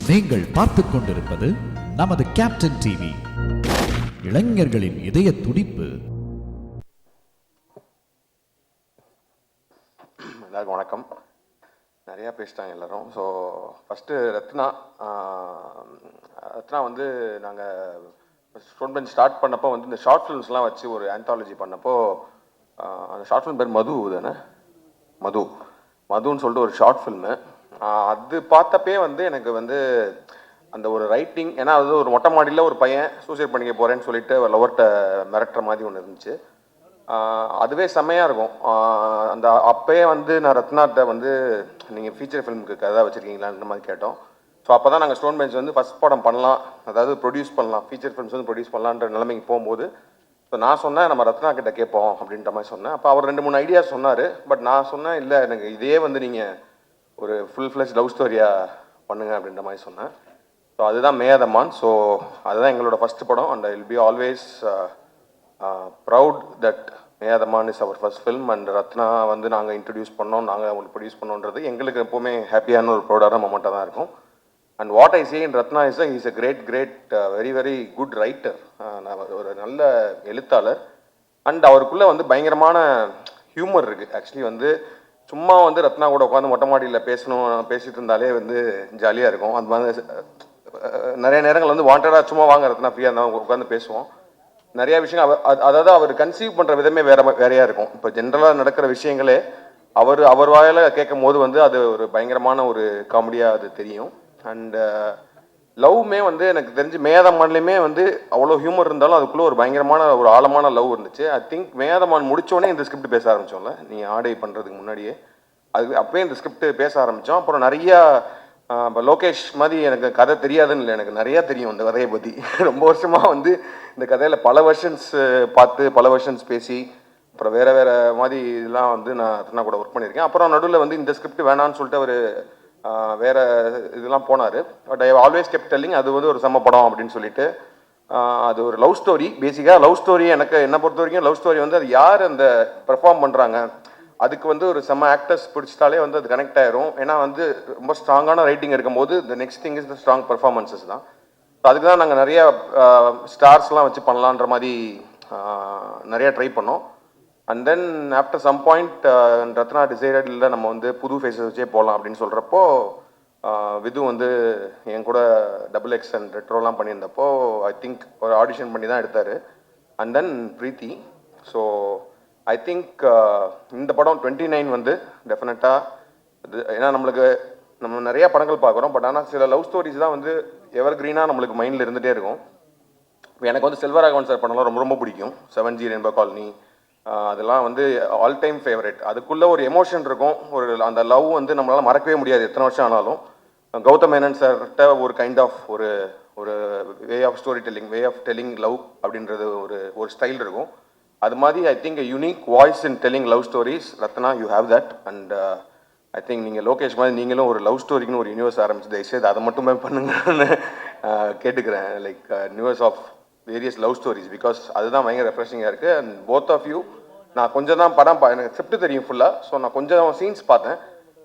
நீங்கள் பார்த்துக் கொண்டிருப்பது நமது கேப்டன் டிவி. இளைஞர்களின் இதய துடிப்பு. எல்லாருக்கும் வணக்கம். நிறையா பேசிட்டாங்க எல்லாரும். ஸோ ஃபஸ்ட்டு ரத்னா வந்து நாங்கள் ஸ்டோன் பெஞ்ச் ஸ்டார்ட் பண்ணப்போ வந்து இந்த ஷார்ட் ஃபிலிம்ஸ்லாம் வச்சு ஒரு ஆந்தாலஜி பண்ணப்போ அந்த ஷார்ட் ஃபிலிம் பேர் மது தானே, மதுன்னு சொல்லிட்டு ஒரு ஷார்ட் ஃபில்மு. அது பார்த்தப்பே வந்து எனக்கு வந்து அந்த ஒரு ரைட்டிங், ஏன்னா அது ஒரு மொட்டை மாடியில் ஒரு பையன் சூசைட் பண்ணிக்க போகிறேன்னு சொல்லிட்டு லவர்கிட்ட மிரட்டுற மாதிரி ஒன்று இருந்துச்சு. அதுவே செம்மையாக இருக்கும். அந்த அப்போயே வந்து நான் ரத்னாட்ட வந்து நீங்கள் ஃபீச்சர் ஃபிலிமுக்கு கதை வச்சுருக்கீங்களான்ற மாதிரி கேட்டோம். ஸோ அப்போ தான் நாங்கள் ஸ்டோன் பெஞ்ச் வந்து ஃபஸ்ட் படம் பண்ணலாம், அதாவது ப்ரொடியூஸ் பண்ணலாம், ஃபீச்சர் ஃபிலிம்ஸ் வந்து ப்ரொடியூஸ் பண்ணலான்ற நிலைமைக்கு போகும்போது ஸோ நான் சொன்னேன் நம்ம ரத்னா கிட்ட கேட்போம் அப்படின்ற மாதிரி சொன்னேன். அப்போ அவர் 2-3 ஐடியாஸ் சொன்னார். பட் நான் சொன்னேன் இல்லை, எனக்கு இதே வந்து நீங்கள் ஒரு ஃபுல் ஃப்ளெஷ் லவ் ஸ்டோரியாக பண்ணுங்க அப்படின்ற மாதிரி சொன்னேன். ஸோ அதுதான் மேதமான். ஸோ அதுதான் எங்களோட ஃபஸ்ட் படம். And I will be always proud that Meyaadha Maan is our first film. And Rathna வந்து நாங்கள் இன்ட்ரடியூஸ் பண்ணோம், நாங்கள் அவங்களுக்கு ப்ரொடியூஸ் பண்ணோன்றது எங்களுக்கு எப்போவுமே ஹாப்பியான ஒரு ப்ரௌடான மொமெண்ட்டாக தான் இருக்கும். And what I say in Ratna is is a great very very good writer. ஒரு நல்ல எழுத்தாளர். அண்ட் அவருக்குள்ளே வந்து பயங்கரமான ஹியூமர் இருக்குது. ஆக்சுவலி வந்து சும்மா வந்து ரத்னா கூட உட்காந்து மொட்டை மாடியில் பேசிட்டு இருந்தாலே வந்து ஜாலியாக இருக்கும். அந்த மாதிரி நிறைய நேரங்கள் வந்து வாண்டடாக சும்மா வாங்க ரத்னா ஃப்ரீயாக இருந்தால் உட்காந்து பேசுவோம். நிறையா விஷயங்கள் அதாவது அவர் கன்சீவ் பண்ணுற விதமே வேறையாக இருக்கும். இப்போ ஜென்ரலாக நடக்கிற விஷயங்களே அவர் வாயில் கேட்கும் போது வந்து அது ஒரு பயங்கரமான ஒரு காமெடியாக அது தெரியும். அண்ட் லவ்மே வந்து எனக்கு தெரிஞ்சு மேதமான்லேயுமே வந்து அவ்வளோ ஹியூமர் இருந்தாலும் அதுக்குள்ளே ஒரு பயங்கரமான ஒரு ஆழமான லவ் இருந்துச்சு. ஐ திங்க் மேதமான் முடித்தோடனே இந்த ஸ்கிரிப்ட் பேச ஆரம்பித்தோம்ல, நீங்கள் ஆடை பண்ணுறதுக்கு முன்னாடியே அப்போயே இந்த ஸ்கிரிப்ட் பேச ஆரம்பித்தோம். அப்புறம் நிறையா இப்போ லோகேஷ் மாதிரி எனக்கு கதை தெரியாதுன்னு இல்லை, எனக்கு நிறையா தெரியும் இந்த கதையை பற்றி. ரொம்ப வருஷமாக வந்து இந்த கதையில் பல வெர்ஷன்ஸ் பார்த்து பல வெர்ஷன்ஸ் பேசி அப்புறம் வேறு மாதிரி இதெல்லாம் வந்து நான் ரத்னா கூட ஒர்க் பண்ணியிருக்கேன். அப்புறம் நடுவில் வந்து இந்த ஸ்கிரிப்ட் வேணான்னு சொல்லிட்டு அவர் வேறு இதெல்லாம் போனார். But I always kept telling அது வந்து ஒரு செம்ம படம் அப்படின்னு சொல்லிட்டு. அது ஒரு லவ் ஸ்டோரி. பேசிக்காக லவ் ஸ்டோரி என்னை பொறுத்த வரைக்கும் லவ் ஸ்டோரி வந்து அது யார் அந்த பெர்ஃபார்ம் பண்ணுறாங்க அதுக்கு வந்து ஒரு செம்ம ஆக்டர்ஸ் பிடிச்சிட்டாலே வந்து அது கனெக்ட் ஆயிரும். ஏன்னா வந்து ரொம்ப ஸ்ட்ராங்கான ரைட்டிங் இருக்கும்போது the next thing is the strong performances தான். அதுக்கு தான் நாங்கள் நிறையா ஸ்டார்ஸ்லாம் வச்சு பண்ணலான்ற மாதிரி நிறையா ட்ரை பண்ணோம். And then after some point Ratna decided இல்லை நம்ம வந்து புது ஃபேஸஸ் வச்சே போகலாம் அப்படின்னு சொல்கிறப்போ விது வந்து என் கூட XX அண்ட் ரெட்ரோலாம் பண்ணியிருந்தப்போ ஐ திங்க் ஒரு ஆடிஷன் பண்ணி தான் எடுத்தார். And then Preethi. So I think இந்த படம் 29 வந்து டெஃபினட்டாக இது, ஏன்னா நம்ம நிறையா படங்கள் பார்க்குறோம். பட் ஆனால் சில லவ் ஸ்டோரிஸ் தான் வந்து எவர் கிரீனாக நம்மளுக்கு மைண்டில் இருந்துகிட்டே இருக்கும். எனக்கு வந்து செல்வராகவன் சார் படம்லாம் ரொம்ப ரொம்ப பிடிக்கும். 7G ரெயின்போ காலனி அதெல்லாம் வந்து ஆல் டைம் ஃபேவரட். அதுக்குள்ளே ஒரு எமோஷன் இருக்கும், ஒரு அந்த லவ் வந்து நம்மளால் மறக்கவே முடியாது எத்தனை வருஷம் ஆனாலும். கௌதம் மேனன் சார்கிட்ட ஒரு கைண்ட் ஆஃப் ஒரு way of story telling, way of telling love அப்படின்றது ஒரு ஸ்டைல் இருக்கும். அது மாதிரி I think unique voice in telling love stories. Ratna you have that. And I think நீங்கள் லோகேஷ் மாதிரி நீங்களும் ஒரு லவ் ஸ்டோரிக்குன்னு ஒரு யூனிவர்ஸ் ஆரம்பிச்சு தயவுசெய்து அதை மட்டுமே பண்ணுங்கன்னு கேட்டுக்கிறேன். Like universe of various love stories, because அதுதான் பயங்கர ரெஃப்ரெஷிங்காக இருக்குது. அண்ட் போத் ஆஃப் யூ, நான் கொஞ்சம் தான் படம் எனக்கு ஸ்கிரிப்ட் தெரியும் ஃபுல்லாக. ஸோ நான் கொஞ்சம் சீன்ஸ் பார்த்தேன்.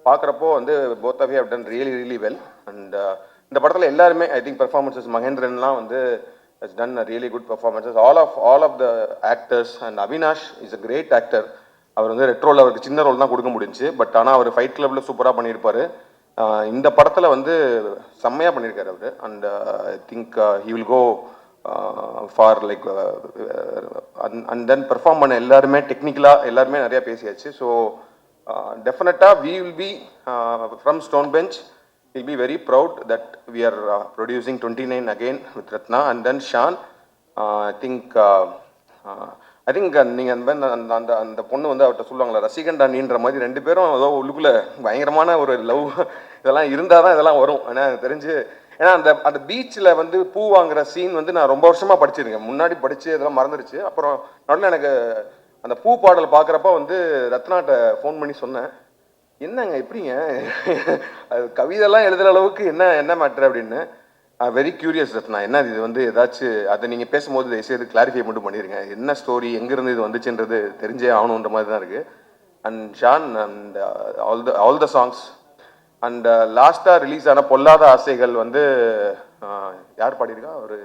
பார்க்குறப்போ வந்து both of you have done really well. And இந்த படத்தில் எல்லாருமே ஐ திங்க் பெர்ஃபார்மன்ஸஸ், மகேந்திரன்லாம் வந்து has done a really good performances. All of the actors, and Avinash is a great actor. அவர் வந்து ரெட்ரோவில் அவருக்கு சின்ன ரோல் தான் கொடுக்க முடிஞ்சு. பட் ஆனால் அவர் ஃபைட் கிளப்பில் சூப்பராக பண்ணியிருப்பார். இந்த படத்தில் வந்து செம்மையாக பண்ணியிருக்காரு அவர். And I think he will go for like and then perform பண்ண எல்லாருமே டெக்னிக்கலாக எல்லாருமே நிறையா பேசியாச்சு. ஸோ டெஃபினட்டாக we will be from Stone Bench, we'll be very proud that we are producing 29 again with Ratna and then Shan. I think நீங்கள் அந்த பொண்ணு வந்து அவர்கிட்ட சொல்லுவாங்களா ரசிகண்டா நீன்ற மாதிரி ரெண்டு பேரும் ஏதோ உள்ளுக்குள்ளே பயங்கரமான ஒரு லவ் இதெல்லாம் இருந்தால் தான் இதெல்லாம் வரும். ஏன்னா எனக்கு தெரிஞ்சு, ஏன்னா அந்த பீச்சில் வந்து பூ வாங்குற சீன் வந்து நான் ரொம்ப வருஷமாக படிச்சிருக்கேன். முன்னாடி படித்து இதெல்லாம் மறந்துடுச்சு. அப்புறம் நடுவில் எனக்கு அந்த பூ பாடல் பார்க்குறப்ப வந்து ரத்னாட்ட ஃபோன் பண்ணி சொன்னேன், என்னங்க எப்படிங்க அது கவிதைலாம் எழுதுகிற அளவுக்கு என்ன மேட்ரு அப்படின்னு. வெரி கியூரியஸ் ரத்னா, என்ன இது வந்து ஏதாச்சும் அதை நீங்கள் பேசும்போது தயவுசெய்து கிளாரிஃபை மட்டும் பண்ணிடுங்க, என்ன ஸ்டோரி எங்கேருந்து இது வந்துச்சுன்றது தெரிஞ்சே ஆகணுன்ற மாதிரி தான் இருக்குது. And Sean and all the songs and லாஸ்ட்டாக ரிலீஸ் ஆன பொல்லாத ஆசைகள் வந்து யார் பாடியிருக்கா, ஒரு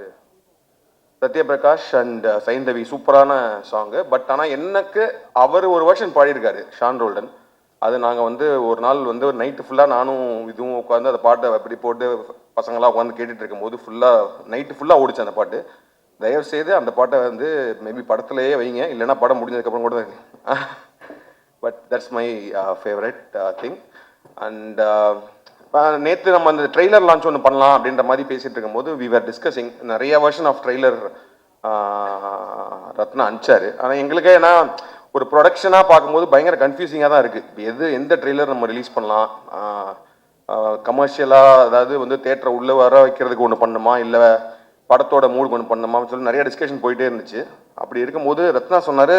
சத்யபிரகாஷ் அண்ட் சைந்தவி, சூப்பரான சாங்கு. பட் ஆனால் எனக்கு அவர் ஒரு வருஷன் பாடியிருக்காரு, ஷான் ரோல்டன். அது நாங்கள் வந்து ஒரு நாள் வந்து ஒரு நைட்டு ஃபுல்லாக நானும் இதுவும் உட்காந்து அந்த பாட்டை அப்படி போட்டு பசங்களாம் உட்காந்து கேட்டுட்டு இருக்கும்போது நைட்டு ஃபுல்லாக ஓடிச்சு அந்த பாட்டு. தயவுசெய்து அந்த பாட்டை வந்து மேபி படத்துலையே வைங்க, இல்லைன்னா படம் முடிஞ்சதுக்கப்புறம் கூட but that's my favourite thing. And நேற்று நம்ம அந்த ட்ரெய்லர் லான்ச் ஒன்று பண்ணலாம் அப்படின்ற மாதிரி பேசிகிட்டு இருக்கும்போது வி ஆர் டிஸ்கஸிங் நிறைய வெர்ஷன் ஆஃப் ட்ரெய்லர் ரத்னா அனுப்பிச்சாரு. ஆனால் எங்களுக்கே ஏன்னா ஒரு ப்ரொடக்ஷனாக பார்க்கும்போது பயங்கர கன்ஃபியூசிங்காக தான் இருக்குது. எந்த ட்ரெய்லர் நம்ம ரிலீஸ் பண்ணலாம், கமர்ஷியலாக அதாவது வந்து தேட்டரை உள்ளே வர வைக்கிறதுக்கு ஒன்று பண்ணுமா, இல்லை படத்தோட மூடுக்கு ஒன்று பண்ணுமான்னு சொல்லி நிறைய டிஸ்கஷன் போயிட்டே இருந்துச்சு. அப்படி இருக்கும்போது ரத்னா சொன்னார்,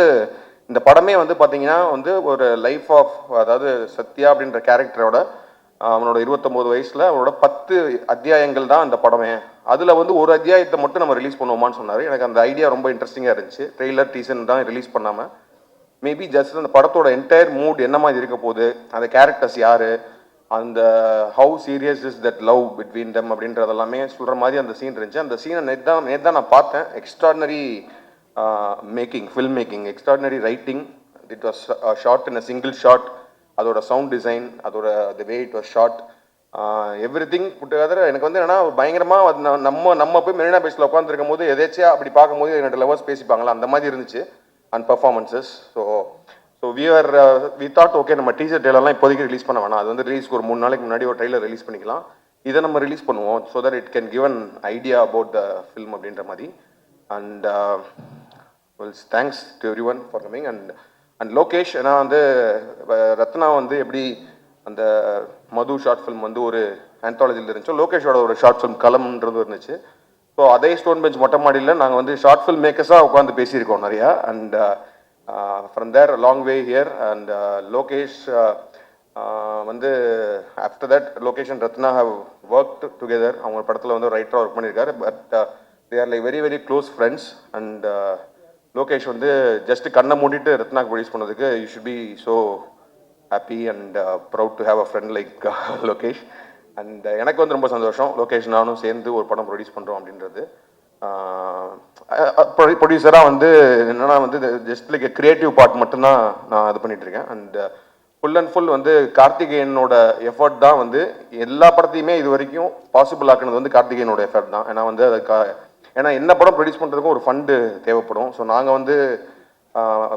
இந்த படமே வந்து பார்த்தீங்கன்னா வந்து ஒரு லைஃப் ஆஃப், அதாவது சத்யா அப்படின்ற கேரக்டரோட அவனோட 29 வயசில் அவனோட 10 அத்தியாயங்கள் தான் அந்த படமே. அதில் வந்து ஒரு அத்தியாயத்தை மட்டும் நம்ம ரிலீஸ் பண்ணுவோமான்னு சொன்னார். எனக்கு அந்த ஐடியா ரொம்ப இன்ட்ரெஸ்டிங்காக இருந்துச்சு. ட்ரெய்லர் டீசன் தான் ரிலீஸ் பண்ணாமல் மேபி ஜஸ்ட் அந்த படத்தோட என்டையர் மூட் என்ன மாதிரி இருக்க போகுது, அந்த கேரக்டர்ஸ் யார், அந்த how serious is that love between them அப்படின்றதெல்லாமே சொல்கிற மாதிரி அந்த சீன் இருந்துச்சு. அந்த சீனை நேற்று தான் நான் பார்த்தேன். Extraordinary film making, extraordinary writing. It was shot in a single shot. அதோட சவுண்ட் டிசைன், அதோட the way it was shot, everything put together. எனக்கு வந்து என்னன்னா பயங்கரமாக நம்ம போய் மெரினா பீச்சில் உட்காந்துருக்கும் போது எதேச்சியா அப்படி பார்க்கும்போது என்னோட லவர்ஸ் பேசிப்பாங்களா அந்த மாதிரி இருந்துச்சு. And performances. So we thought okay, நம்ம டீசர் ட்ரெய்லர்லாம் இப்போதைக்கு ரிலீஸ் பண்ண வேணாம், அது வந்து ரிலீஸ்க்கு ஒரு 3 நாளைக்கு முன்னாடி ஒரு ட்ரெய்லர் ரிலீஸ் பண்ணிக்கலாம், இதை நம்ம ரிலீஸ் பண்ணுவோம் so that it can give an idea about the film அப்படின்ற மாதிரி. And thanks to every one for coming. And Lokesh, ஏன்னா வந்து ரத்னா வந்து எப்படி அந்த மது ஷார்ட் ஃபிலிம் வந்து ஒரு ஆந்தாலஜியில் இருந்துச்சோ, லோகேஷோட ஒரு ஷார்ட் ஃபிலிம் களம்ன்றது இருந்துச்சு. ஸோ அதே ஸ்டோன் பெஞ்ச் மொட்டை மாடியில் நாங்கள் வந்து ஷார்ட் ஃபில்ம் மேக்கர்ஸாக உட்காந்து பேசியிருக்கோம் நிறையா. And from there long way here. And Lokesh வந்து after that Lokesh and Rathna have work together. அவங்க படத்தில் வந்து ரைட்டராக ஒர்க் பண்ணியிருக்காரு. But they are like very very close friends. And Lokesh வந்து ஜஸ்ட் கண்ணை மூடிட்டு ரத்னாக்கு ப்ரொடியூஸ் பண்ணதுக்கு you should be so happy and proud to have a friend like Lokesh. And எனக்கு வந்து ரொம்ப சந்தோஷம் லோகேஷ் நானும் சேர்ந்து ஒரு படம் ப்ரொடியூஸ் பண்ணுறோம் அப்படின்றது. ப்ரொடியூசராக வந்து என்னென்னா வந்து ஜஸ்ட் லைக் கிரியேட்டிவ் பார்ட் மட்டும்தான் நான் இது பண்ணிகிட்ருக்கேன். அண்ட் ஃபுல் அண்ட் ஃபுல் வந்து கார்த்திகேயனோட எஃபர்ட் தான் வந்து எல்லா படத்தையுமே இது வரைக்கும் பாசிபிள் ஆக்குனது வந்து கார்த்திகேயனோட எஃபர்ட் தான். ஏன்னா வந்து ஏன்னா என்ன படம் ப்ரொடியூஸ் பண்ணுறதுக்கும் ஒரு ஃபண்டு தேவைப்படும். ஸோ நாங்கள் வந்து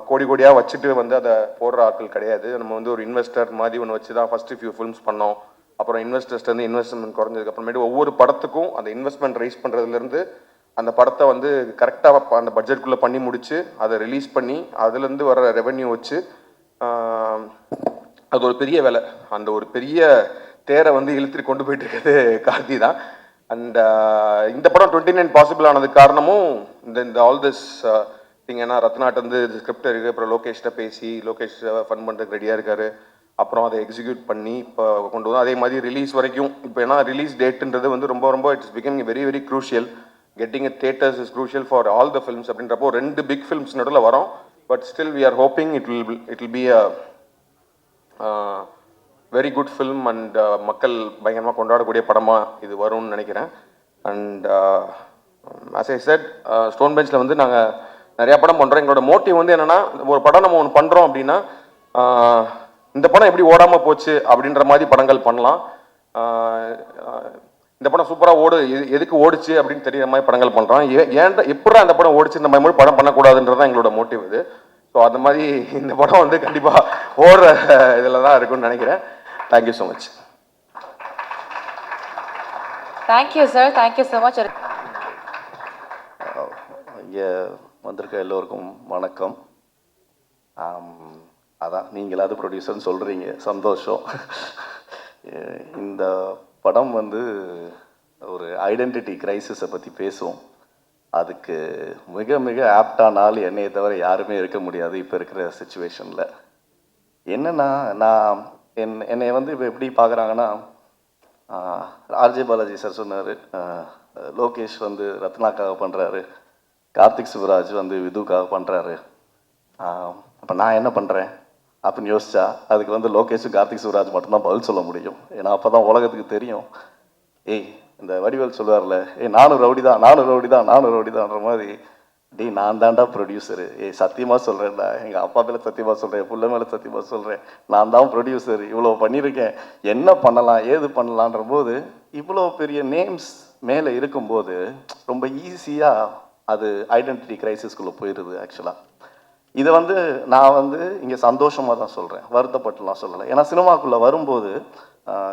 கோடி கோடியாக வச்சுட்டு வந்து அதை போடுற ஆட்கள் கிடையாது. நம்ம வந்து ஒரு இன்வெஸ்டர் மாதிரி ஒன்று வச்சு தான் ஃபஸ்ட்டு ஃபியூ ஃபிலிம்ஸ் பண்ணோம். அப்புறம் இன்வெஸ்டர்ஸ்லேருந்து இன்வெஸ்ட்மெண்ட் குறைஞ்சதுக்கு அப்புறமேட்டு ஒவ்வொரு படத்துக்கும் அந்த இன்வெஸ்ட்மெண்ட் ரைஸ் பண்ணுறதுலேருந்து அந்த படத்தை வந்து கரெக்டாக அந்த பட்ஜெட்குள்ளே பண்ணி முடித்து அதை ரிலீஸ் பண்ணி அதுலேருந்து வர ரெவென்யூ வச்சு அது ஒரு பெரிய வேலை. அந்த ஒரு பெரிய தேரை வந்து இழுத்துட்டு கொண்டு போயிட்டு இருக்கிறது கார்த்தி தான். அண்ட் இந்த படம் 29 பாசிபிள் ஆனதுக்கு காரணமும் இந்த ஆல் திஸ் திங். ஏன்னா ரத்னாட்ட வந்து ஸ்கிரிப்ட் இருக்குது, அப்புறம் லோகேஷ்ட பேசி லோகேஷ் ஃபன் பண்ணுறதுக்கு ரெடியாக இருக்கார். அப்புறம் அதை எக்ஸிக்யூட் பண்ணி இப்போ கொண்டு வரும். அதே மாதிரி ரிலீஸ் வரைக்கும் இப்போ ஏன்னா ரிலீஸ் டேட்டுன்றது வந்து ரொம்ப it's becoming very very crucial. Getting a theaters is crucial for all the films அப்படின்றப்போ 2 பிக் ஃபில்ம்ஸ் நடுவில் வரும். But still we are hoping it will be a very good film. And மக்கள் பயங்கரமாக கொண்டாடக்கூடிய படமாக இது வரும்னு நினைக்கிறேன். And as I said, Stone பெஞ்சில் வந்து நாங்கள் நிறையா படம் பண்ணுறோம். எங்களோட மோட்டிவ் வந்து என்னென்னா, ஒரு படம் நம்ம ஒன்று பண்ணுறோம் அப்படின்னா இந்த படம் எப்படி ஓடாமல் போச்சு அப்படின்ற மாதிரி படங்கள் பண்ணலாம். இந்த படம் சூப்பராக எதுக்கு ஓடிச்சு அப்படின்னு தெரியுற மாதிரி படங்கள் பண்ணுறோம். எப்படா அந்த படம் ஓடிச்சு இந்த மாதிரி படம் பண்ணக்கூடாதுன்றதான் எங்களோட மோட்டிவ் இது. ஸோ அந்த மாதிரி இந்த படம் வந்து கண்டிப்பாக ஓடுற இதில் தான் இருக்குன்னு நினைக்கிறேன். Thank you so much. Thank you sir, thank you so much. இங்கே வந்திருக்க எல்லோருக்கும் வணக்கம். அதான் நீங்களாவது ப்ரொடியூசர்னு சொல்கிறீங்க, சந்தோஷம். இந்த படம் வந்து ஒரு ஐடென்டிட்டி கிரைசிஸை பற்றி பேசுவோம். அதுக்கு மிக மிக ஆப்டான ஆள் என்னையை தவிர யாருமே இருக்க முடியாது இப்போ இருக்கிற சுச்சுவேஷனில். என்னென்னா என்னை வந்து இப்போ எப்படி பார்க்குறாங்கன்னா, ஆர்ஜே பாலாஜி சார் சொன்னார், லோகேஷ் வந்து ரத்னாக்காக பண்ணுறாரு, கார்த்திக் சுப்ராஜ் வந்து விதுக்காக பண்ணுறாரு, அப்போ நான் என்ன பண்ணுறேன் அப்படின்னு யோசிச்சா அதுக்கு வந்து லோகேஷ் கார்த்திக் சுப்ராஜ் மட்டும்தான் பதில் சொல்ல முடியும். ஏன்னா அப்போ தான் உலகத்துக்கு தெரியும், ஏய் இந்த வடிவேல் சொல்லுவார்ல, ஏய் நானும் ரவுடி தான் நானும் ரவுடி தான்ன்ற மாதிரி, டேய் நான் தான்டா ப்ரொடியூசரு, ஏய் சத்தியமாக சொல்கிறேன்டா, எங்கள் அப்பா மேலே சத்தியமாக சொல்கிறேன், புள்ள மேலே சத்தியமாக சொல்கிறேன், நான் தான் ப்ரொடியூசர், இவ்வளோ பண்ணியிருக்கேன், என்ன பண்ணலாம் ஏது பண்ணலான்ற போது இவ்வளோ பெரிய நேம்ஸ் மேலே இருக்கும்போது ரொம்ப ஈஸியாக அது ஐடென்டிட்டி கிரைசிஸ்குள்ளே போயிடுது. ஆக்சுவலாக இதை வந்து நான் வந்து இங்கே சந்தோஷமாக தான் சொல்கிறேன், வருத்தப்பட்டுலாம் சொல்லலை. ஏன்னா சினிமாக்குள்ளே வரும்போது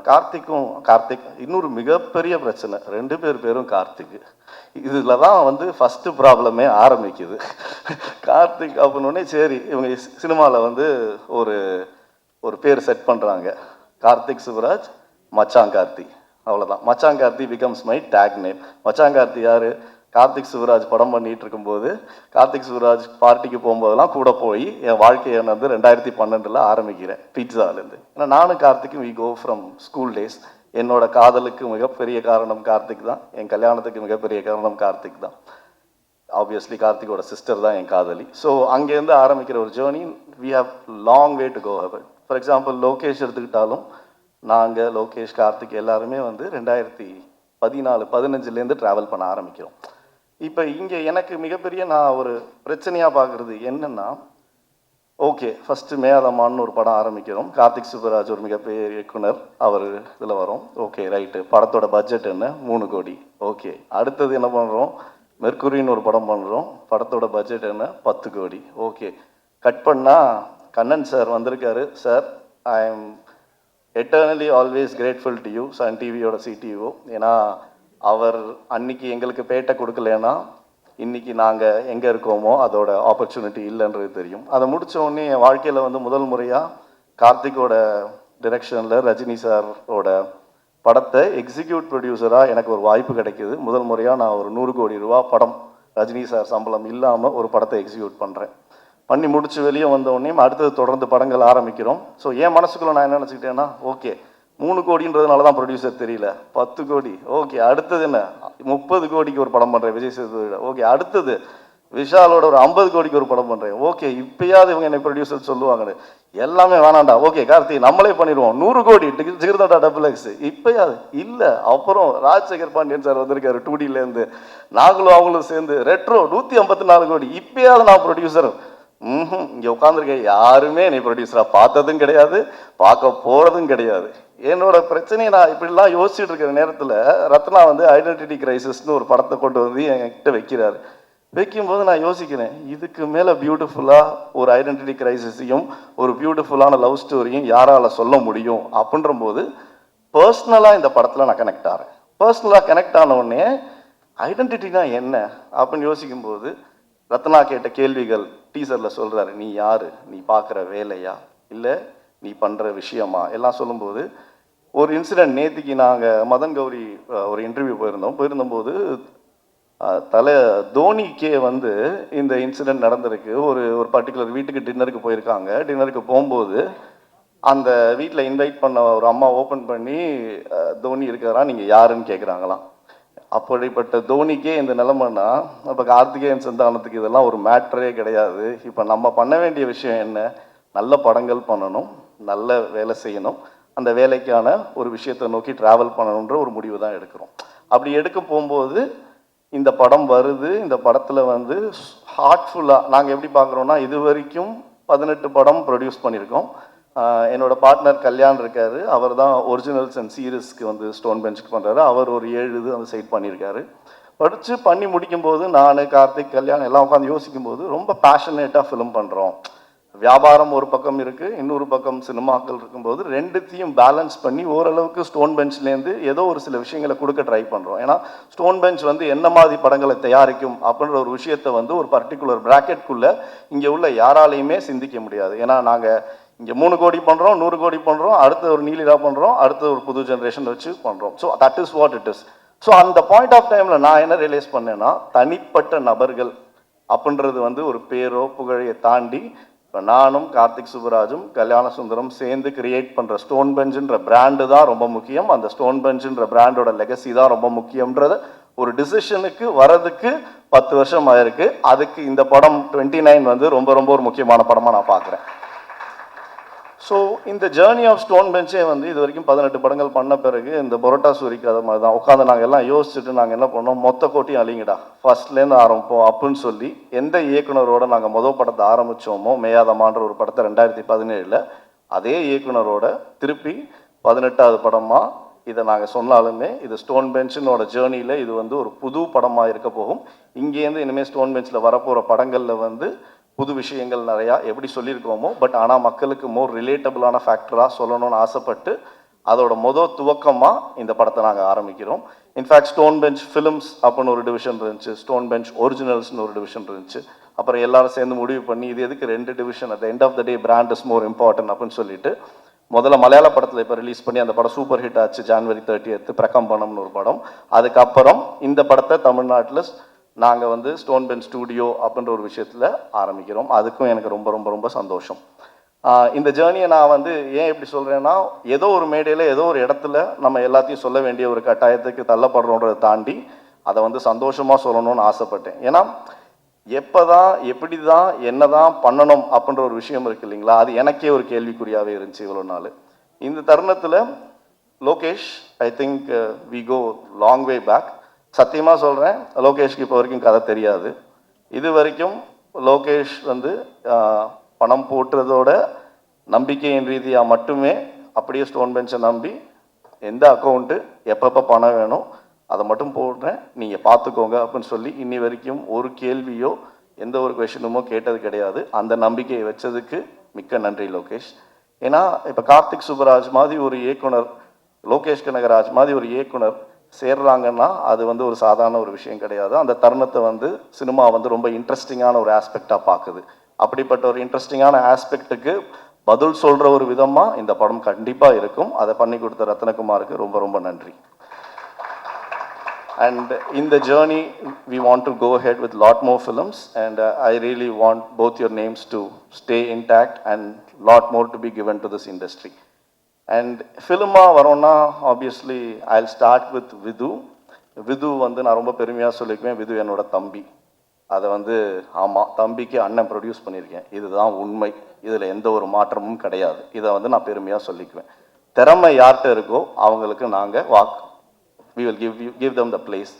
கார்த்திக் இன்னொரு மிகப்பெரிய பிரச்சனை, 2 பேரும் கார்த்திக். இதில் தான் வந்து ஃபஸ்ட்டு ப்ராப்ளமே ஆரம்பிக்குது. கார்த்திக் அப்படின்னோடனே சரி இவங்க சினிமாவில் வந்து ஒரு பேர் செட் பண்ணுறாங்க, கார்த்திக் சுப்ராஜ் மச்சான் கார்த்தி, அவ்வளோதான். மச்சான் Karthi becomes my tag name. மச்சான் கார்த்தி யார்? கார்த்திக் சுப்ராஜ் படம் பண்ணிகிட்டு இருக்கும்போது கார்த்திக் சுப்ராஜ் பார்ட்டிக்கு போகும்போதெல்லாம் கூட போய் என் வாழ்க்கையை வந்து 2012 ஆரம்பிக்கிறேன் பீட்சாலேருந்து. ஏன்னா நானும் கார்த்திக்கும் we go from school days. என்னோட காதலுக்கு மிகப்பெரிய காரணம் கார்த்திக் தான், என் கல்யாணத்துக்கு மிகப்பெரிய காரணம் கார்த்திக் தான். ஆப்வியஸ்லி கார்த்திகோட சிஸ்டர் தான் என் காதலி. ஸோ அங்கேருந்து ஆரம்பிக்கிற ஒரு journey, we have long way to go heaven. For example Lokesh எடுத்துக்கிட்டாலும் நாங்கள் லோகேஷ் கார்த்திக் எல்லாருமே வந்து 2014-15 ட்ராவல் பண்ண ஆரம்பிக்கிறோம். இப்போ இங்கே எனக்கு மிகப்பெரிய நான் ஒரு பிரச்சனையாக பார்க்குறது என்னென்னா, ஓகே ஃபஸ்ட்டு மேதமான்னு ஒரு படம் ஆரம்பிக்கிறோம், கார்த்திக் சுப்ராஜ் ஒரு மிகப்பெரிய இயக்குனர், அவர் இதில் வரும், ஓகே ரைட்டு. படத்தோட பட்ஜெட் என்ன? 3 கோடி. ஓகே அடுத்தது என்ன பண்ணுறோம்? மெர்க்குரின்னு ஒரு படம் பண்ணுறோம், படத்தோட பட்ஜெட் என்ன? 10 கோடி. ஓகே கட் பண்ணால் கண்ணன் சார் வந்திருக்காரு, sir I am eternally always grateful to you, Sun டிவியோட சிடிஓ. ஏன்னா அவர் அன்னைக்கு எங்களுக்கு பேட்டை கொடுக்கலன்னா இன்றைக்கி நாங்கள் எங்கே இருக்கோமோ அதோட ஆப்பர்ச்சுனிட்டி இல்லைன்றது தெரியும். அதை முடித்த உடனே என் வாழ்க்கையில் வந்து முதல் முறையாக கார்த்திகோட டிரெக்ஷனில் ரஜினி சாரோட படத்தை எக்ஸிக்யூட் ப்ரொடியூசராக எனக்கு ஒரு வாய்ப்பு கிடைக்கிது. முதல் முறையாக நான் ஒரு 100 கோடி ரூபா படம் ரஜினி சார் சம்பளம் இல்லாமல் ஒரு படத்தை எக்ஸிக்யூட் பண்ணுறேன். பண்ணி முடிச்சு வெளியே வந்தோடனே அடுத்தது தொடர்ந்து படங்கள் ஆரம்பிக்கிறோம். ஸோ என் மனசுக்குள்ளே நான் என்ன நினச்சிக்கிட்டேன்னா, ஓகே 3 கோடின்றதுனால தான் ப்ரொடியூசர் தெரியல, 10 கோடி. ஓகே அடுத்தது என்ன? 30 கோடிக்கு ஒரு படம் பண்ணுறேன் விஜய் சேதுபதியோட. ஓகே அடுத்தது விஷாலோட ஒரு 50 கோடிக்கு ஒரு படம் பண்ணுறேன். ஓகே இப்பயாவது இவங்க என்ன ப்ரொடியூசர் சொல்லுவாங்கன்னு, எல்லாமே வேணாண்டா, ஓகே கார்த்தி நம்மளே பண்ணிடுவோம், 100 கோடி ஜிகிர்தண்டா XXX இப்பயாவது இல்லை. அப்புறம் ராஜசேகர் பாண்டியன் சார் வந்திருக்காரு 2Dலேருந்து, நாங்களும் அவங்களும் சேர்ந்து ரெட்ரோ 154 கோடி, இப்பயாவது நான் ப்ரொடியூசர். இங்கே உட்காந்துருக்க யாருமே என்னை ப்ரொடியூசராக பார்த்ததும் கிடையாது, பார்க்க போகிறதும் கிடையாது. என்னோட பிரச்சனையை நான் இப்படிலாம் யோசிச்சுட்டு இருக்கிற நேரத்தில் ரத்னா வந்து ஐடென்டிட்டி கிரைசிஸ்னு ஒரு படத்தை கொண்டு வந்து என்கிட்ட வைக்கிறாரு. வைக்கும்போது நான் யோசிக்கிறேன், இதுக்கு மேலே பியூட்டிஃபுல்லாக ஒரு ஐடென்டிட்டி கிரைசிஸையும் ஒரு பியூட்டிஃபுல்லான லவ் ஸ்டோரியும் யாரால் சொல்ல முடியும் அப்படின்ற போது பர்சனலாக இந்த படத்தில் நான் கனெக்ட் ஆகிறேன். பர்சனலாக கனெக்ட் ஆன உடனே ஐடென்டிட்டினா என்ன அப்படின்னு யோசிக்கும்போது ரத்னா கேட்ட கேள்விகள் டீசரில் சொல்கிறாரு, நீ யார், நீ பார்க்குற வேலையா இல்லை நீ பண்ணுற விஷயமா எல்லாம் சொல்லும்போது ஒரு இன்சிடெண்ட். நேற்றுக்கு நாங்கள் மதன் கௌரி ஒரு இன்டர்வியூ போயிருந்தபோது தோனிக்கே வந்து இந்த இன்சிடெண்ட் நடந்திருக்கு. ஒரு பர்டிகுலர் வீட்டுக்கு டின்னருக்கு போயிருக்காங்க. டின்னருக்கு போகும்போது அந்த வீட்டில் இன்வைட் பண்ண ஒரு அம்மா ஓப்பன் பண்ணி தோனி இருக்காரா நீங்கள் யாருன்னு கேட்குறாங்களாம். அப்படிப்பட்ட தோனிக்கே இந்த நிலைமைன்னா அப்போ கார்த்திகேயன் சந்தானத்துக்கு இதெல்லாம் ஒரு மேட்டரே கிடையாது. இப்போ நம்ம பண்ண வேண்டிய விஷயம் என்ன? நல்ல படங்கள் பண்ணணும், நல்ல வேலை செய்யணும், அந்த வேலைக்கான ஒரு விஷயத்தை நோக்கி ட்ராவல் பண்ணணுன்ற ஒரு முடிவு தான் எடுக்கிறோம். அப்படி எடுக்க போகும்போது இந்த படம் வருது. இந்த படத்தில் வந்து ஹார்ட்ஃபுல்லாக நாங்கள் எப்படி பார்க்குறோன்னா, இது வரைக்கும் 18 படம் ப்ரொடியூஸ் பண்ணியிருக்கோம். என்னோட பார்ட்னர் கல்யாண் இருக்கார், அவர் தான் ஒரிஜினல்ஸ் அண்ட் சீரீஸ்க்கு வந்து ஸ்டோன் பெஞ்சுக்கு பண்ணுறாரு. அவர் ஒரு 7 இது அந்த சைட் பண்ணியிருக்காரு. பண்ணி முடிக்கும்போது நான் கார்த்திக் கல்யாண் எல்லாம் உட்காந்து யோசிக்கும்போது ரொம்ப பேஷனேட்டாக ஃபிலிம் பண்ணுறோம். வியாபாரம் ஒரு பக்கம் இருக்குது, இன்னொரு பக்கம் சினிமாக்கள் இருக்கும்போது ரெண்டுத்தையும் பேலன்ஸ் பண்ணி ஓரளவுக்கு ஸ்டோன் பெஞ்ச்லேருந்து ஏதோ ஒரு சில விஷயங்களை கொடுக்க ட்ரை பண்ணுறோம். ஏன்னா ஸ்டோன் பெஞ்ச் வந்து என்ன மாதிரி படங்களை தயாரிக்கும் அப்படின்ற ஒரு விஷயத்தை வந்து ஒரு பர்டிகுலர் ப்ராக்கெட்குள்ளே இங்கே உள்ள யாராலையுமே சிந்திக்க முடியாது. ஏன்னா நாங்கள் இங்கே 3 கோடி பண்ணுறோம், 100 கோடி பண்ணுறோம், அடுத்த ஒரு நீலிரா பண்ணுறோம், அடுத்த ஒரு புது ஜென்ரேஷன் வச்சு பண்ணுறோம். So that is what it is. So அந்த பாயிண்ட் ஆஃப் டைமில் நான் என்ன ரியலைஸ் பண்ணேன்னா, தனிப்பட்ட நபர்கள் அப்படின்றது வந்து ஒரு பேரோ புகழையை தாண்டி இப்போ நானும் கார்த்திக் சுப்ராஜும் கல்யாண சுந்தரம் சேர்ந்து கிரியேட் பண்ணுற ஸ்டோன் பெஞ்சுன்ற பிராண்டு தான் ரொம்ப முக்கியம். அந்த ஸ்டோன் பெஞ்சுன்ற பிராண்டோட லெகசி தான் ரொம்ப முக்கியன்றத ஒரு டிசிஷனுக்கு வரதுக்கு 10 வருஷம் ஆயிருக்கு. அதுக்கு இந்த படம் 29 வந்து ரொம்ப ரொம்ப ஒரு முக்கியமான படமாக நான் பார்க்குறேன். ஸோ இந்த ஜேர்னி ஆஃப் ஸ்டோன் பெஞ்சே வந்து இது வரைக்கும் 18 படங்கள் பண்ண பிறகு இந்த பரோட்டா சூரிக்கு அது மாதிரி தான் உட்காந்து நாங்கள் எல்லாம் யோசிச்சுட்டு நாங்கள் என்ன பண்ணோம், மொத்த கோட்டையும் அழிங்கடா, ஃபர்ஸ்ட்லேருந்து ஆரம்பிப்போம் அப்படின்னு சொல்லி எந்த இயக்குனரோட நாங்கள் மொதல் படத்தை ஆரம்பித்தோமோ, மேயாதமான்ற ஒரு படத்தை 2017 அதே இயக்குனரோட திருப்பி 18வது படமாக இதை நாங்கள் சொன்னாலுமே இது ஸ்டோன் பெஞ்சினோட ஜேர்னியில் இது வந்து ஒரு புது படமாக இருக்க போகும். இங்கேருந்து இனிமேல் ஸ்டோன் பெஞ்சில் வரப்போகிற படங்களில் வந்து புது விஷயங்கள் நிறையா எப்படி சொல்லியிருக்கோமோ, பட் ஆனால் மக்களுக்கு மோர் ரிலேட்டபிளான ஃபேக்டராக சொல்லணும்னு ஆசைப்பட்டு அதோட துவக்கமாக இந்த படத்தை நாங்கள் ஆரம்பிக்கிறோம். இன்ஃபேக்ட் ஸ்டோன் பெஞ்ச் ஃபிலிம்ஸ் அப்படின்னு ஒரு டிவிஷன் இருந்துச்சு, ஸ்டோன் பெஞ்ச் ஒரிஜினல்ஸ்னு ஒரு டிவிஷன் இருந்துச்சு. அப்புறம் எல்லாரும் சேர்ந்து முடிவு பண்ணி இது எதுக்கு 2 division, at end of the day brand is more important அப்படின்னு சொல்லிட்டு முதல்ல மலையாள படத்தில் இப்போ ரிலீஸ் பண்ணி அந்த படம் சூப்பர் ஹிட் ஆச்சு. January 30 பிரகம்பனம்னு ஒரு படம். அதுக்கப்புறம் இந்த படத்தை தமிழ்நாட்டில் நாங்கள் வந்து ஸ்டோன் பெஞ்ச் ஸ்டூடியோ அப்படின்ற ஒரு விஷயத்தில் ஆரம்பிக்கிறோம். அதுக்கும் எனக்கு ரொம்ப ரொம்ப ரொம்ப சந்தோஷம். இந்த ஜேர்னியை நான் வந்து ஏன் எப்படி சொல்கிறேன்னா, ஏதோ ஒரு மேடையில் ஏதோ ஒரு இடத்துல நம்ம எல்லாத்தையும் சொல்ல வேண்டிய ஒரு கட்டாயத்துக்கு தள்ளப்படுறோன்றதை தாண்டி அதை வந்து சந்தோஷமாக சொல்லணும்னு ஆசைப்பட்டேன். ஏன்னா எப்போ தான் எப்படி தான் என்ன தான் பண்ணணும் அப்படின்ற ஒரு விஷயம் இருக்குது இல்லைங்களா, அது எனக்கே ஒரு கேள்விக்குறியாகவே இருந்துச்சு இவ்வளோ நாள். இந்த தருணத்தில் Lokesh, I think we go long way back. சத்தியமாக சொல்கிறேன், லோகேஷ்க்கு இப்போ வரைக்கும் கதை தெரியாது. இது வரைக்கும் லோகேஷ் வந்து பணம் போட்டுறதோட நம்பிக்கையின் ரீதியாக மட்டுமே அப்படியே ஸ்டோன் பெஞ்சை நம்பி எந்த அக்கௌண்ட்டு எப்பப்போ பணம் வேணும் அதை மட்டும் போடுறேன், நீங்கள் பார்த்துக்கோங்க அப்படின்னு சொல்லி இன்னி வரைக்கும் ஒரு கேள்வியோ எந்த ஒரு கொஷனுமோ கேட்டது கிடையாது. அந்த நம்பிக்கையை வச்சதுக்கு மிக்க நன்றி லோகேஷ். ஏன்னா இப்போ கார்த்திக் சுப்பராஜ் மாதிரி ஒரு இயக்குனர், லோகேஷ் கனகராஜ் மாதிரி ஒரு இயக்குனர் சேர்றாங்கன்னா அது வந்து ஒரு சாதாரண ஒரு விஷயம் கிடையாது. அந்த தருணத்தை வந்து சினிமா வந்து ரொம்ப இன்ட்ரெஸ்டிங்கான ஒரு ஆஸ்பெக்டாக பார்க்குது. அப்படிப்பட்ட ஒரு இன்ட்ரெஸ்டிங்கான ஆஸ்பெக்டுக்கு பதில் சொல்கிற ஒரு விதமாக இந்த படம் கண்டிப்பாக இருக்கும். அதை பண்ணி கொடுத்த ரத்னகுமாருக்கு ரொம்ப ரொம்ப நன்றி. And in the journey, we want to go ahead with lot more films, and I really want both your names to stay intact and lot more to be given to this industry. And filma varona, obviously, I'll start with Vidhu. Vidhu வந்து நான் ரொம்ப பெருமையாக சொல்லிக்குவேன், விது என்னோட தம்பி. அதை வந்து ஆமாம், தம்பிக்கு அண்ணன் ப்ரொடியூஸ் பண்ணியிருக்கேன், இதுதான் உண்மை, இதில் எந்த ஒரு மாற்றமும் கிடையாது. இதை வந்து நான் பெருமையாக சொல்லிக்குவேன். திறமை யார்கிட்ட இருக்கோ அவங்களுக்கு நாங்கள் we will give them the place.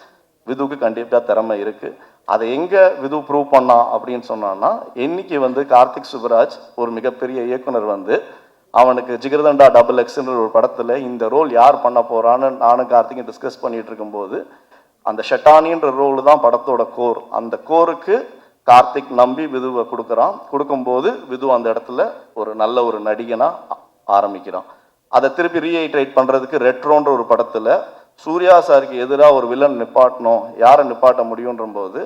விதுவுக்கு கண்டிப்பாக திறமை இருக்குது. அதை எங்கே விது ப்ரூவ் பண்ணா அப்படின்னு சொன்னான்னா, இன்னைக்கு வந்து கார்த்திக் சுப்பராஜ் ஒரு மிகப்பெரிய இயக்குனர் வந்து அவனுக்கு ஜிகர்தண்டா XXன்ற ஒரு படத்தில் இந்த ரோல் யார் பண்ண போகிறான்னு நானும் கார்த்திக்கும் டிஸ்கஸ் பண்ணிகிட்டு இருக்கும்போது அந்த ஷட்டானின்ற ரோல் தான் படத்தோட கோர். அந்த கோருக்கு கார்த்திக் நம்பி விதுவை கொடுக்கும்போது விது அந்த இடத்துல ஒரு நல்ல ஒரு நடிகனாக ஆரம்பிக்கிறான். அதை திருப்பி ரீஐட்ரேட் பண்ணுறதுக்கு ரெட்ரோன்ற ஒரு படத்தில் சூர்யா சாருக்கு எதிராக ஒரு வில்லன் நிப்பாட்டணும், யாரை நிப்பாட்ட முடியுன்ற போது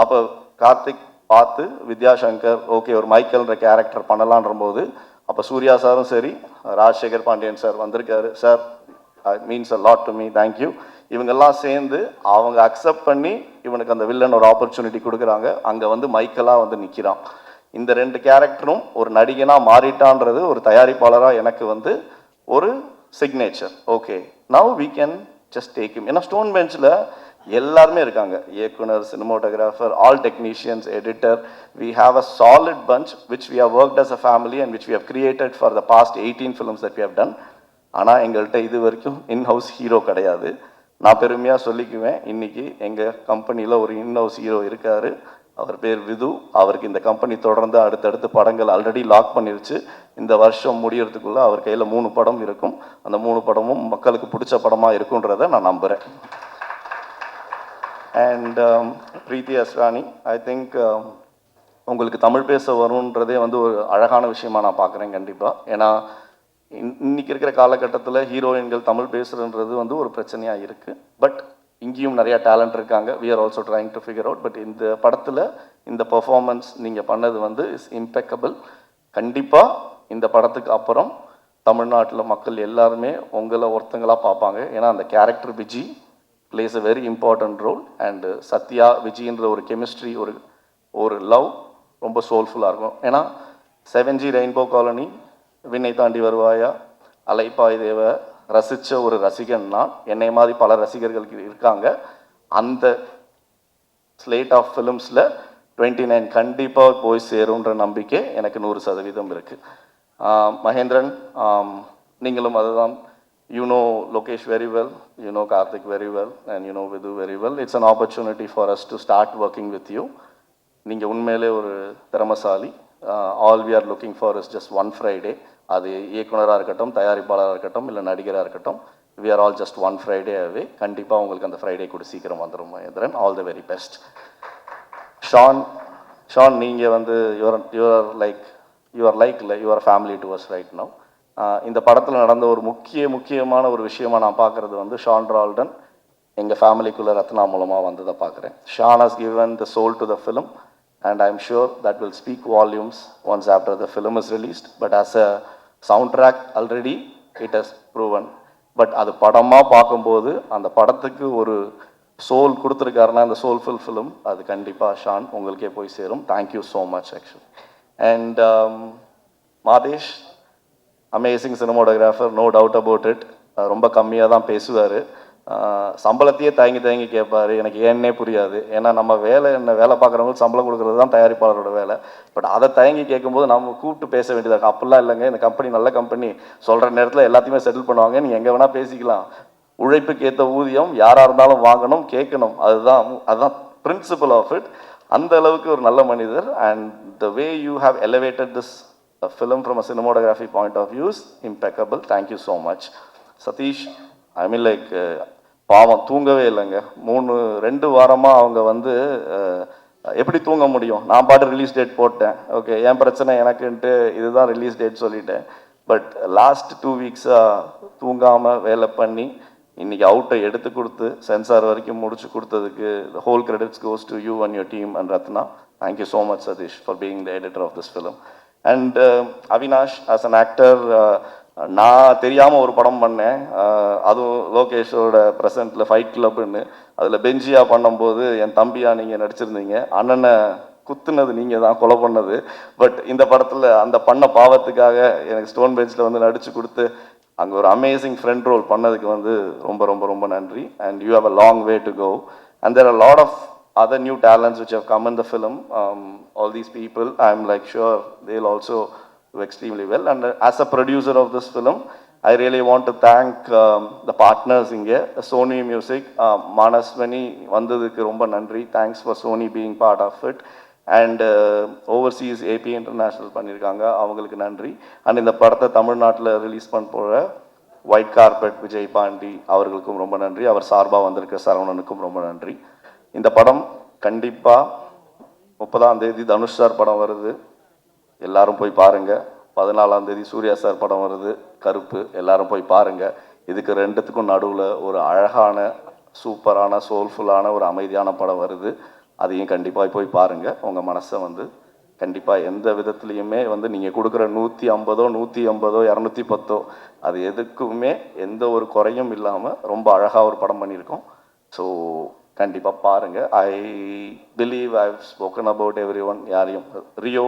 அப்போ கார்த்திக் பார்த்து வித்யாசங்கர் ஓகே ஒரு மைக்கேல்ன்ற கேரக்டர் பண்ணலான்ற போது அப்போ சூர்யா சாரும் சரி, ராஜசேகர் பாண்டியன் சார் வந்திருக்காரு, sir means a lot to me, thank you. இவங்கெல்லாம் சேர்ந்து அவங்க அக்செப்ட் பண்ணி இவனுக்கு அந்த வில்லன் ஒரு ஆப்பர்ச்சுனிட்டி கொடுக்குறாங்க. அங்கே வந்து மைக்கேலாக வந்து நிற்கிறான். இந்த 2 கேரக்டரும் ஒரு நடிகனாக மாறிட்டான்றது ஒரு தயாரிப்பாளராக எனக்கு வந்து ஒரு signature. Okay, now we can just take him. ஏன்னா ஸ்டோன் பெஞ்சில் எல்லாருமே இருக்காங்க, இயக்குனர், cinematographer, all technicians, editor. We have a solid punch which we have worked as a family and which we have created for the past 18 films that we have done. ஆனால் எங்கள்கிட்ட இது வரைக்கும் in-house hero கிடையாது. நான் பெருமையாக சொல்லிக்குவேன், இன்னைக்கு எங்கள் கம்பெனியில் ஒரு இன்ஹவுஸ் ஹீரோ இருக்கார். அவர் பேர் விது. அவருக்கு இந்த கம்பெனி தொடர்ந்து அடுத்தடுத்து படங்கள் ஆல்ரெடி லாக் பண்ணிருச்சு. இந்த வருஷம் முடியறதுக்குள்ளே அவர் கையில் 3 படம் இருக்கும். அந்த 3 படமும் மக்களுக்கு பிடிச்ச படமாக இருக்குன்றதை நான் நம்புகிறேன். And Preethi Asrani, I think உங்களுக்கு தமிழ் பேச வரும்ன்றதே வந்து ஒரு அழகான விஷயமா நான் பார்க்குறேன் கண்டிப்பாக. ஏன்னா இன்னைக்கு இருக்கிற காலகட்டத்தில் ஹீரோயின்கள் தமிழ் பேசுகிறன்றது வந்து ஒரு பிரச்சனையாக இருக்குது. பட் இங்கேயும் நிறையா டேலண்ட் இருக்காங்க. We are also trying to figure out. But இந்த படத்தில் இந்த பர்ஃபார்மன்ஸ் நீங்கள் பண்ணது வந்து இஸ் இம்பெக்கபிள். கண்டிப்பாக இந்த படத்துக்கு அப்புறம் தமிழ்நாட்டில் மக்கள் எல்லாருமே உங்களை ஒருத்தங்களாக பார்ப்பாங்க. ஏன்னா அந்த character Viji plays a very important role. And Sathya விஜின்ற ஒரு கெமிஸ்ட்ரி, ஒரு லவ் ரொம்ப சோல்ஃபுல்லாக இருக்கும். ஏன்னா 7G ரெயின்போ காலனி, விண்ணை தாண்டி வருவாயா, அலைப்பாய் தேவ ரசித்த ஒரு ரசிகன்னா என்னை மாதிரி பல ரசிகர்களுக்கு இருக்காங்க. அந்த ஸ்லேட் ஆஃப் ஃபிலிம்ஸில் 29 கண்டிப்பாக போய் சேருன்ற நம்பிக்கை எனக்கு 100% இருக்குது. மகேந்திரன், நீங்களும் அதுதான். You know Lokesh very well, you know Karthik very well, and you know Vidhu very well. It's an opportunity for us to start working with you. நீங்கள் உண்மையிலே ஒரு திறமசாலி. All we are looking for is just one Friday. அது இயக்குனராக இருக்கட்டும், தயாரிப்பாளராக இருக்கட்டும், இல்லை நடிகராக இருக்கட்டும், we are all just one Friday away. கண்டிப்பாக உங்களுக்கு அந்த ஃப்ரைடே கூட சீக்கிரம் வந்துடும் Mahendran. All the very best. Shaan, நீங்கள் வந்து your family to us right now. இந்த படத்தில் நடந்த ஒரு முக்கியமான ஒரு விஷயமா நான் பார்க்குறது வந்து ஷான் ரால்டன் எங்கள் ஃபேமிலிக்குள்ளே ரத்னா மூலமாக வந்ததை பார்க்குறேன். Sean has given the soul to the film and I'm sure that will speak volumes once after the film is released. But as a soundtrack already it has proven. But அது படமாக பார்க்கும்போது அந்த படத்துக்கு ஒரு சோல் கொடுத்துருக்காருன்னா அந்த சோல்ஃபுல் ஃபிலிம் அது கண்டிப்பாக Shawn உங்களுக்கே போய் சேரும். Thank you so much actually. And Madesh, amazing cinematographer, no doubt about it. ரொம்ப கம்மியாக தான் பேசுவார். சம்பளத்தையே தயங்கி கேட்பார். எனக்கு ஏன்னே புரியாது. ஏன்னா நம்ம வேலை பார்க்குறவங்களுக்கு சம்பளம் கொடுக்குறது தான் தயாரிப்பாளரோட வேலை. பட் அதை தயங்கி கேட்கும்போது நம்ம கூப்பிட்டு பேச வேண்டியதாக இருக்கும். அப்படிலாம் இல்லைங்க, இந்த கம்பெனி நல்ல கம்பெனி, சொல்கிற நேரத்தில் எல்லாத்தையுமே செட்டில் பண்ணுவாங்க, நீங்கள் எங்கே வேணால் பேசிக்கலாம். உழைப்புக்கு ஏற்ற ஊதியம் யாராக இருந்தாலும் வாங்கணும், கேட்கணும். அதுதான் பிரின்சிபல் ஆஃப் இட். அந்த அளவுக்கு ஒரு நல்ல மனிதர். And the way you have elevated this film from a cinematography point of view is impeccable. Thank you so much. Sathish, I mean like பாவம் தூங்கவே இல்லைங்க. 2 வாரமாக அவங்க வந்து எப்படி தூங்க முடியும்? நான் பாட்டு ரிலீஸ் டேட் போட்டேன், ஓகே என் பிரச்சனை எனக்குன்ட்டு இதுதான் ரிலீஸ் டேட் சொல்லிட்டேன். பட் லாஸ்ட் 2 வீக்ஸாக தூங்காமல் வேலை பண்ணி இன்றைக்கி அவுட்டை எடுத்து கொடுத்து சென்சார் வரைக்கும் முடிச்சு கொடுத்ததுக்கு the whole credits goes to you and your team and Ratna. Thank you so much Satish for being the editor of this film. And Avinash, as an actor, நான் தெரியாமல் ஒரு படம் பண்ணேன். அதுவும் லோகேஷோட ப்ரெசண்ட்டில் ஃபைட் கிளப்னு. அதில் பெஞ்சியா பண்ணும்போது என் தம்பியா நீங்கள் நடிச்சிருந்தீங்க. அண்ணனை குத்துனது நீங்கள் தான், கொலை பண்ணது. பட் இந்த படத்தில் அந்த பண்ண பாவத்துக்காக எனக்கு ஸ்டோன் பெஞ்சில் வந்து நடித்து கொடுத்து அங்கே ஒரு அமேசிங் ஃப்ரெண்ட் ரோல் பண்ணதுக்கு வந்து ரொம்ப ரொம்ப ரொம்ப நன்றி. And you have a long way to go. And there are lot of other new talents which have come in the film. All these people, I'm like sure they'll also do extremely well. And as a producer of this film, I really want to thank the partners inge, Sony Music, Manaswani vandadukku romba nandri. Thanks for Sony being part of it. And overseas AP International பண்ணிருக்காங்க, அவங்களுக்கு நன்றி. And இந்த படத்தை தமிழ்நாட்டில் release பண்ண போகிற white carpet Vijay Pandi அவர்களுக்கும் ரொம்ப நன்றி. அவர் சார்பாக வந்திருக்க சரவணனுக்கும் ரொம்ப நன்றி. இந்த படம் கண்டிப்பாக 30ஆம் தேதி தனுஷ் சார் படம் வருது, எல்லாரும் போய் பாருங்கள். 14ஆம் தேதி சூர்யா சார் படம் வருது கருப்பு, எல்லாரும் போய் பாருங்கள். இதுக்கு 2த்துக்கும் நடுவில் ஒரு அழகான சூப்பரான சோல்ஃபுல்லான ஒரு அமைதியான படம் வருது. அதையும் கண்டிப்பாக போய் பாருங்கள். உங்கள் மனசை வந்து கண்டிப்பாக எந்த விதத்துலேயுமே வந்து நீங்கள் கொடுக்குற 150, 180, 210 அது எதுக்குமே எந்த ஒரு குறையும் இல்லாமல் ரொம்ப அழகாக ஒரு படம் பண்ணியிருக்கோம். ஸோ கண்டிப்பாக பாருங்கள். I believe I have spoken about every one. யாரையும் ரியோ,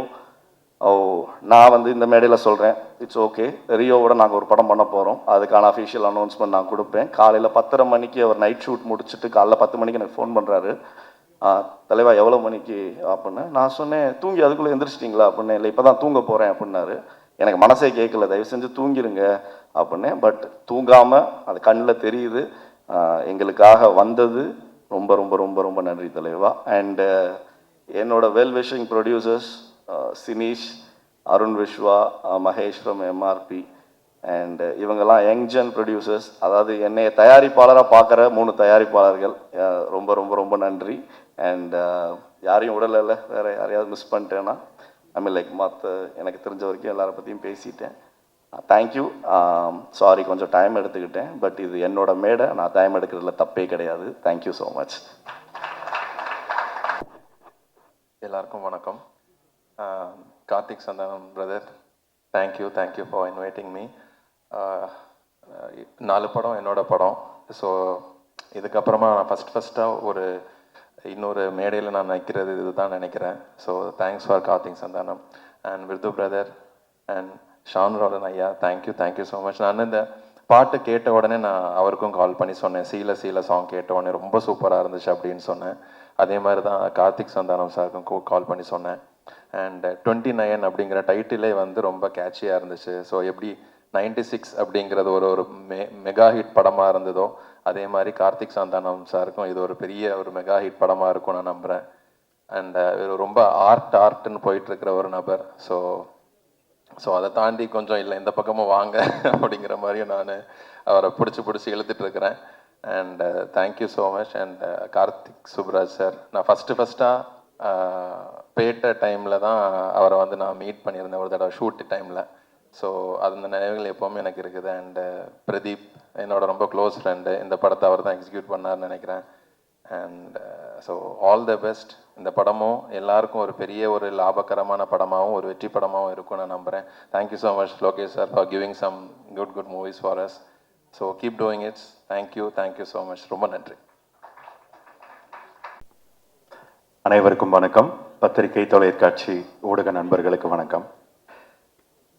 நான் வந்து இந்த மேடையில் சொல்கிறேன், இட்ஸ் ஓகே, ரியோவோட நாங்கள் ஒரு படம் பண்ண போகிறோம். அதுக்கான அஃபிஷியல் அனௌன்ஸ்மெண்ட் நான் கொடுப்பேன். காலையில் 10:30 மணிக்கு அவர் நைட் ஷூட் முடிச்சுட்டு காலைல 10 மணிக்கு எனக்கு ஃபோன் பண்ணுறாரு. தலைவா எவ்வளோ மணிக்கு அப்படின்னு. நான் சொன்னேன், தூங்கி அதுக்குள்ளே எந்திரிச்சிட்டிங்களா அப்படின்னு. இல்லை இப்போ தான் தூங்க போகிறேன் அப்படின்னாரு. எனக்கு மனசே கேட்கல, தயவு செஞ்சு தூங்கிடுங்க அப்படின்னேன். பட் தூங்காமல் அது கண்ணில் தெரியுது. எங்களுக்காக வந்தது ரொம்ப ரொம்ப ரொம்ப ரொம்ப நன்றி தலைவா. அண்டு என்னோட well wishing producers Sineesh, Arun Vishwa, Mahesh from MRP and இவங்கெல்லாம் யங்ஜன் ப்ரொடியூசர்ஸ். அதாவது என்னை தயாரிப்பாளராக பார்க்குற 3 தயாரிப்பாளர்கள், ரொம்ப ரொம்ப ரொம்ப நன்றி. அண்ட் யாரையும் விடலை, வேறு யாரையாவது மிஸ் பண்ணிட்டேன்னா ஐ மீன் லைக் எனக்கு தெரிஞ்ச வரைக்கும் எல்லாரை பற்றியும் பேசிட்டேன். தேங்க்யூ. சாரி கொஞ்சம் டைம் எடுத்துக்கிட்டேன். பட் இது என்னோட மேடை, நான் டைம் எடுக்கிறதுல தப்பே கிடையாது. Thank you so much. எல்லாருக்கும் வணக்கம். Karthik Santhanam brother, thank you for inviting me. 4 படம் என்னோட படம். ஸோ இதுக்கப்புறமா நான் ஃபஸ்ட்டாக இன்னொரு மேடையில் நான் நிற்கிறது இதுதான் நினைக்கிறேன். So thanks for Karthik Santhanam and விருது பிரதர் அண்ட் ஷான் ராலன் ஐயா, தேங்க்யூ ஸோ மச். நான் இந்த பாட்டு கேட்ட உடனே நான் அவருக்கும் கால் பண்ணி சொன்னேன், சீல சாங் கேட்ட உடனே ரொம்ப சூப்பராக இருந்துச்சு அப்படின்னு சொன்னேன். அதே மாதிரி தான் கார்த்திக் சந்தானம் சாருக்கும் கால் பண்ணி சொன்னேன். அண்ட் 29 அப்படிங்கிற டைட்டிலே வந்து ரொம்ப கேட்சியாக இருந்துச்சு. ஸோ எப்படி 96 அப்படிங்கிறது ஒரு மெகா ஹிட் படமாக இருந்ததோ அதே மாதிரி கார்த்திக் சந்தானம் சாருக்கும் இது ஒரு பெரிய ஒரு மெகா ஹிட் படமாக இருக்கும் நான் நம்புகிறேன். அண்ட் ரொம்ப ஆர்ட்னு போயிட்டுருக்கிற ஒரு நபர். ஸோ அதை தாண்டி கொஞ்சம் இல்லை இந்த பக்கமும் வாங்க அப்படிங்கிற மாதிரியும் நான் அவரை பிடிச்சி இழுத்துட்ருக்கிறேன். And thank you so much. And Karthik Subbaraj sir, நான் ஃபஸ்ட்டாக பேட்ட டைமில் தான் அவரை வந்து நான் மீட் பண்ணியிருந்தேன் ஒரு தடவை ஷூட் டைமில். ஸோ அந்த நினைவுகள் எப்போவுமே எனக்கு இருக்குது. அண்டு பிரதீப் என்னோட ரொம்ப க்ளோஸ் ஃப்ரெண்டு, இந்த படத்தை அவர் தான் எக்ஸிக்யூட் பண்ணார்னு நினைக்கிறேன். And so all the best. இந்த படமும் எல்லாருக்கும் ஒரு பெரிய ஒரு லாபகரமான படமாகவும் ஒரு வெற்றி படமாகவும் இருக்கும் நான் நம்புகிறேன். Thank you so much Lokesh sir for giving some good movies for us. So keep doing it's. Thank you so much. ரொம்ப நன்றி. அனைவருக்கும் வணக்கம். பத்திரிகை தொலைக்காட்சி ஊடக நண்பர்களுக்கு வணக்கம்.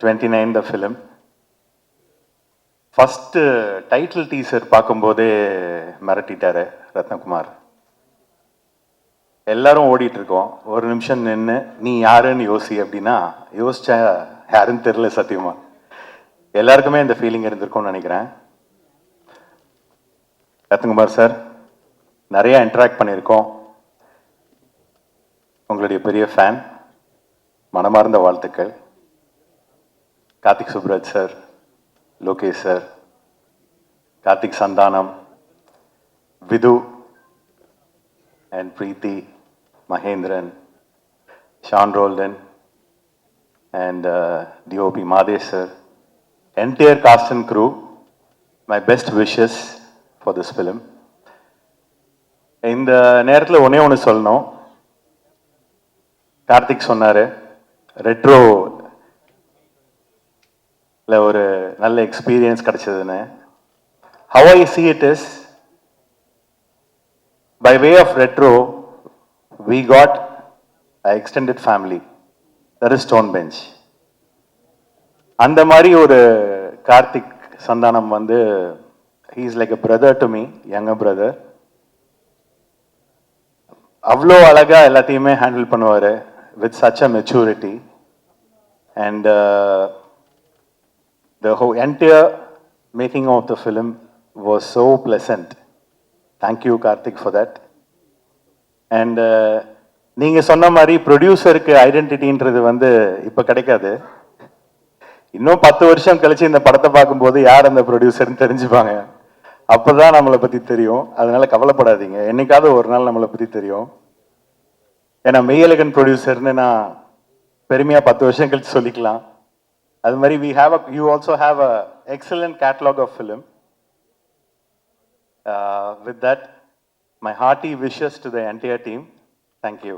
29 the film. First title teaser பார்க்கும்போதே மிரட்டிட்டாரு ரத்னகுமார். எல்லாரும் ஓடிட்டு இருக்கோம். ஒரு நிமிஷம் நின்று நீ யாருன்னு யோசி அப்படின்னா யோசிச்சா யாருன்னு தெரியல சத்தியமா. எல்லாருக்குமே இந்த ஃபீலிங் இருந்திருக்கும்னு நினைக்கிறேன். ரத்னகுமார் சார், நிறைய இன்டராக்ட் பண்ணியிருக்கோம். உங்களுடைய பெரிய ஃபேன், மனமார்ந்த வாழ்த்துக்கள். Karthik Subbaraj sir, Lokesh sir, Karthik Santhanam, Vidhu and Preethi, Mahendran, Sean Roldan and DOP Madesh sir, entire cast and crew, my best wishes for this film. இந்த நேரத்தில் ஒன்று சொல்லணும். கார்த்திக் சொன்னார் ரெட்ரோ ஒரு நல்ல எக்ஸ்பீரியன்ஸ் கிடைச்சதுன்னு. How I see it is, by way of retro, we got an extended family. That is Stone Bench. அந்த மாதிரி ஒரு கார்த்திக் சந்தானம் வந்து he is like a brother to me, younger brother. அவ்வளோ அழகாக எல்லாத்தையுமே ஹேண்டில் பண்ணுவார் with such a maturity. And the whole entire making of the film was so pleasant. Thank you Karthik for that. And நீங்கள் சொன்ன மாதிரி ப்ரொடியூசருக்கு ஐடென்டிட்டின்றது வந்து இப்போ கிடைக்காது. இன்னும் 10 வருஷம் கழிச்சு இந்த படத்தை பார்க்கும்போது யார் அந்த ப்ரொடியூசர்னு தெரிஞ்சுப்பாங்க. அப்போ தான் நம்மளை பற்றி தெரியும். அதனால கவலைப்படாதீங்க, என்னைக்காவது ஒரு நாள் நம்மளை பற்றி தெரியும். ஏன்னா மெய்யழகன் ப்ரொடியூசர்னு நான் பெருமையாக 10 வருஷம் கழிச்சு சொல்லிக்கலாம். அது மாதிரி you also have a excellent catalog of film. With that, my hearty wishes to the entire team. Thank you.